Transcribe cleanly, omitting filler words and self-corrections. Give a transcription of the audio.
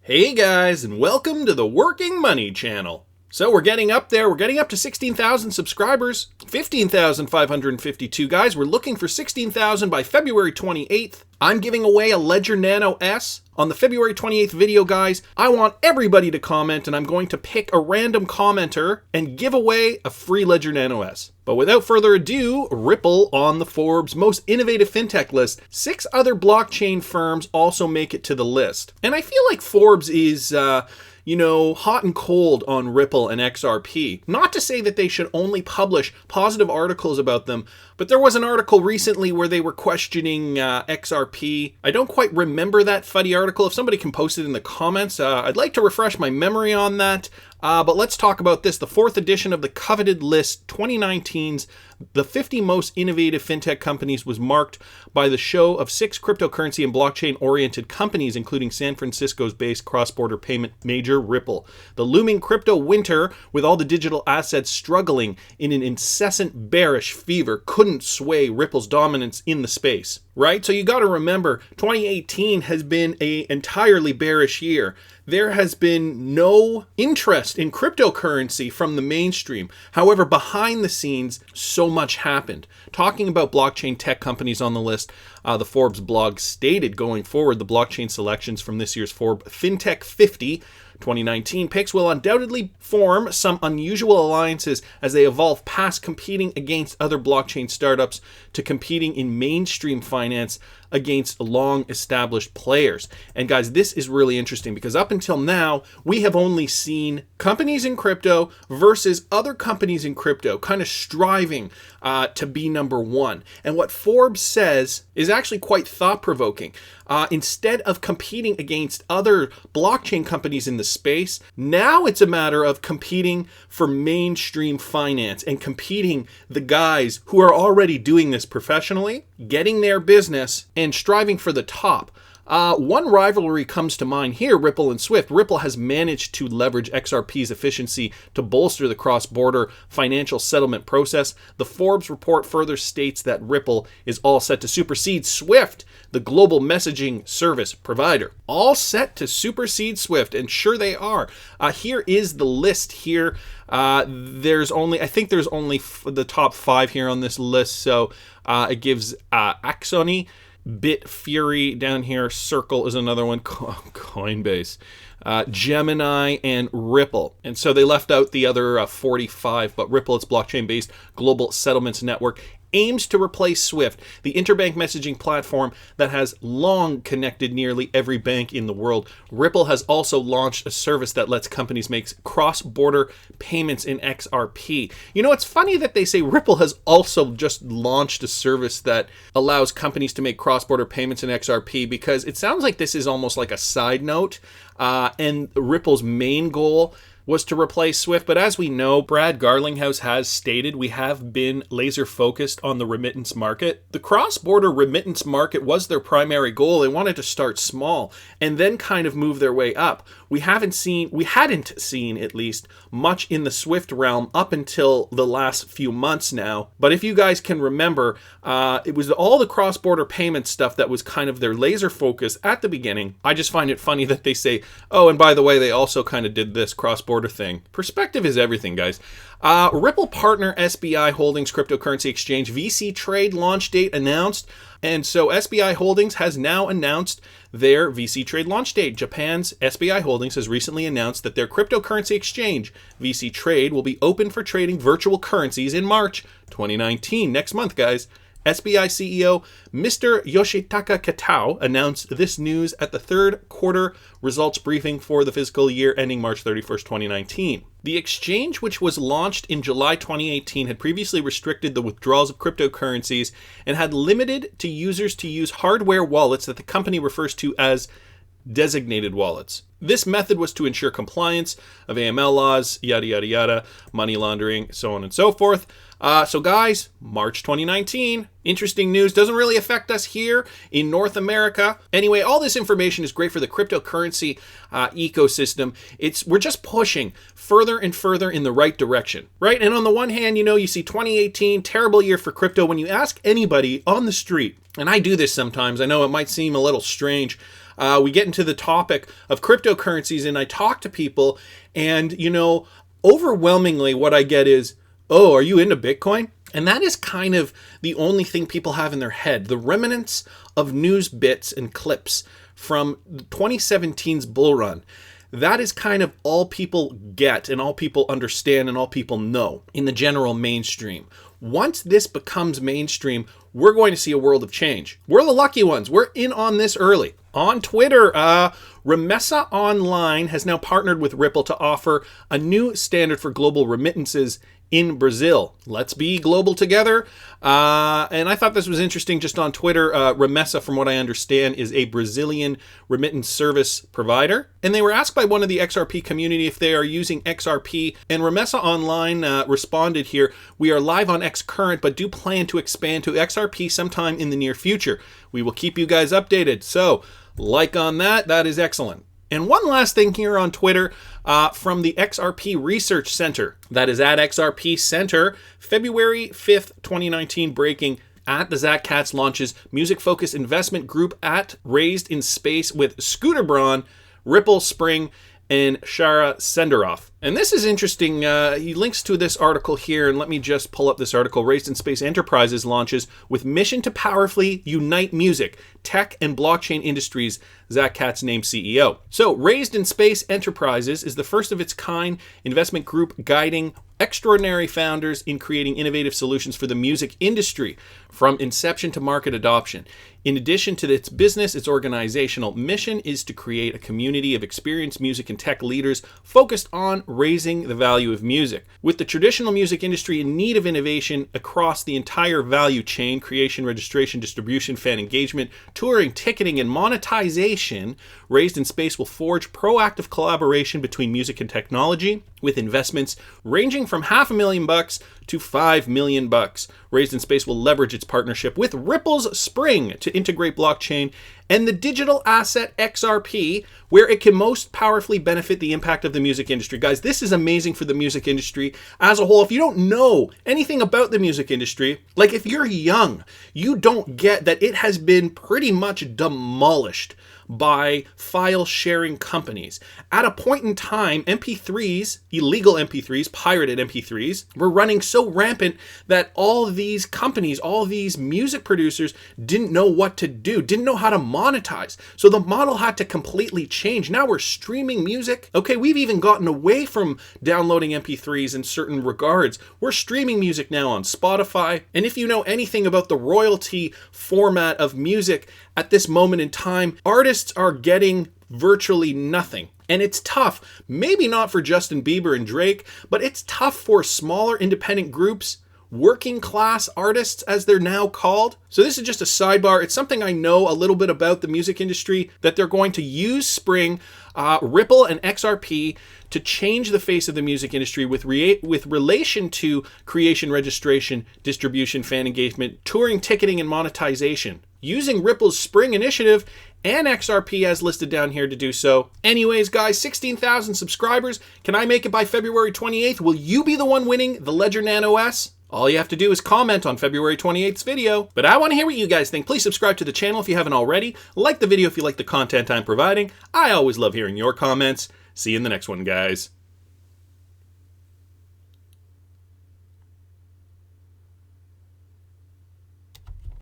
Hey guys, and welcome to the Working Money channel. So we're getting up there. We're getting up to 16,000 subscribers. 15,552 guys. We're looking for 16,000 by February 28th. I'm giving away a Ledger Nano S. On the February 28th video, guys, I want everybody to comment, and I'm going to pick a random commenter and give away a free Ledger Nano S. But without further ado, Ripple on the Forbes most innovative fintech list. 6 other blockchain firms also make it to the list. And I feel like Forbes is hot and cold on Ripple and XRP. Not to say that they should only publish positive articles about them, but there was an article recently where they were questioning XRP. I don't quite remember that fuddy article. If somebody can post it in the comments, I'd like to refresh my memory on that. But let's talk about this. The 4th edition of the coveted list 2019's The 50 Most Innovative Fintech Companies was marked by the show of 6 cryptocurrency and blockchain-oriented companies, including San Francisco's based cross-border payment major Ripple. The looming crypto winter, with all the digital assets struggling in an incessant bearish fever, couldn't sway Ripple's dominance in the space. Right? So you got to remember, 2018 has been an entirely bearish year. There has been no interest in cryptocurrency from the mainstream. However, behind the scenes, so much happened. Talking about blockchain tech companies on the list, the Forbes blog stated going forward, the blockchain selections from this year's Forbes Fintech 50 2019 picks will undoubtedly form some unusual alliances as they evolve past competing against other blockchain startups to competing in mainstream finance against long-established players. And guys, this is really interesting because up until now, we have only seen companies in crypto versus other companies in crypto kind of striving to be number one. And what Forbes says is actually quite thought-provoking. Instead of competing against other blockchain companies in the space, now it's a matter of competing for mainstream finance and competing the guys who are already doing this professionally, getting their business, and striving for the top. One rivalry comes to mind here, Ripple and Swift. Ripple has managed to leverage XRP's efficiency to bolster the cross-border financial settlement process. The Forbes report further states that Ripple is all set to supersede Swift, the global messaging service provider. All set to supersede Swift, and sure they are. Here is the list here. There's only the top 5 here on this list, so it gives Axoni, Bitfury down here, Circle is another one, Coinbase, Gemini, and Ripple. And so they left out the other 45, but Ripple, its blockchain-based global settlements network, aims to replace Swift, the interbank messaging platform that has long connected nearly every bank in the world. Ripple has also launched a service that lets companies make cross-border payments in XRP. You know, it's funny that they say Ripple has also just launched a service that allows companies to make cross-border payments in XRP, because it sounds like this is almost like a side note, and Ripple's main goal was to replace Swift. But as we know, Brad Garlinghouse has stated, we have been laser focused on the remittance market. The cross-border remittance market was their primary goal. They wanted to start small and then kind of move their way up. We hadn't seen at least much in the Swift realm up until the last few months now. But if you guys can remember, it was all the cross-border payment stuff that was kind of their laser focus at the beginning. I just find it funny that they say, oh, and by the way, they also kind of did this cross-border thing. Perspective is everything, guys. Ripple partner SBI Holdings cryptocurrency exchange VC trade launch date announced. And so SBI Holdings has now announced their VC trade launch date. Japan's SBI Holdings has recently announced that their cryptocurrency exchange, VC Trade, will be open for trading virtual currencies in March 2019, next month, guys. SBI CEO Mr. Yoshitaka Katao announced this news at the third quarter results briefing for the fiscal year ending March 31st, 2019. The exchange, which was launched in July 2018, had previously restricted the withdrawals of cryptocurrencies and had limited to users to use hardware wallets that the company refers to as designated wallets. This method was to ensure compliance of AML laws, yada, yada, yada, money laundering, so on and so forth. So guys, March 2019, interesting news. Doesn't really affect us here in North America. Anyway, all this information is great for the cryptocurrency ecosystem. We're just pushing further and further in the right direction, right? And on the one hand, you see 2018, terrible year for crypto. When you ask anybody on the street, and I do this sometimes, I know it might seem a little strange, we get into the topic of cryptocurrencies and I talk to people, and, overwhelmingly what I get is, oh, are you into Bitcoin? And that is kind of the only thing people have in their head. The remnants of news bits and clips from 2017's bull run. That is kind of all people get and all people understand and all people know in the general mainstream. Once this becomes mainstream, we're going to see a world of change. We're the lucky ones. We're in on this early. On Twitter, Remessa Online has now partnered with Ripple to offer a new standard for global remittances in Brazil. Let's be global together. And I thought this was interesting just on Twitter. Remessa, from what I understand, is a Brazilian remittance service provider. And they were asked by one of the XRP community if they are using XRP. And Remessa Online responded here, "We are live on Xcurrent, but do plan to expand to XRP sometime in the near future. We will keep you guys updated." So, like on that, that is excellent. And one last thing here on Twitter from the XRP Research Center. That is at XRP Center, February 5th, 2019, breaking at the Zach Katz launches music-focused investment group at Raised in Space with Scooter Braun, Ripple, Xpring, and Shara Senderoff. And this is interesting. He links to this article here, and let me just pull up this article. Raised in Space Enterprises launches with mission to powerfully unite music, tech, and blockchain industries, Zach Katz named CEO. So Raised in Space Enterprises is the first of its kind investment group guiding extraordinary founders in creating innovative solutions for the music industry from inception to market adoption. In addition to its business, its organizational mission is to create a community of experienced music and tech leaders focused on raising the value of music. With the traditional music industry in need of innovation across the entire value chain, creation, registration, distribution, fan engagement, touring, ticketing, and monetization, Raised in Space will forge proactive collaboration between music and technology with investments ranging from $500,000 to $5 million. Raised in Space will leverage its partnership with Ripple's Xpring to integrate blockchain and the digital asset XRP, where it can most powerfully benefit the impact of the music industry. Guys, this is amazing for the music industry as a whole. If you don't know anything about the music industry, like if you're young, you don't get that it has been pretty much demolished by file sharing companies. At a point in time, MP3s, illegal MP3s, pirated MP3s, were running so rampant that all these companies, all these music producers didn't know what to do, didn't know how to monetize. So the model had to completely change. Now we're streaming music. Okay, we've even gotten away from downloading MP3s in certain regards. We're streaming music now on Spotify. And if you know anything about the royalty format of music at this moment in time, artists are getting virtually nothing. And it's tough, maybe not for Justin Bieber and Drake, but it's tough for smaller independent groups, working class artists as they're now called. So this is just a sidebar. It's something I know a little bit about the music industry, that they're going to use Xpring, Ripple, and XRP to change the face of the music industry with relation to creation, registration, distribution, fan engagement, touring, ticketing, and monetization, using Ripple's Xpring initiative and XRP as listed down here to do so. Anyways, guys, 16,000 subscribers. Can I make it by February 28th? Will you be the one winning the Ledger Nano S? All you have to do is comment on February 28th's video. But I want to hear what you guys think. Please subscribe to the channel if you haven't already. Like the video if you like the content I'm providing. I always love hearing your comments. See you in the next one, guys.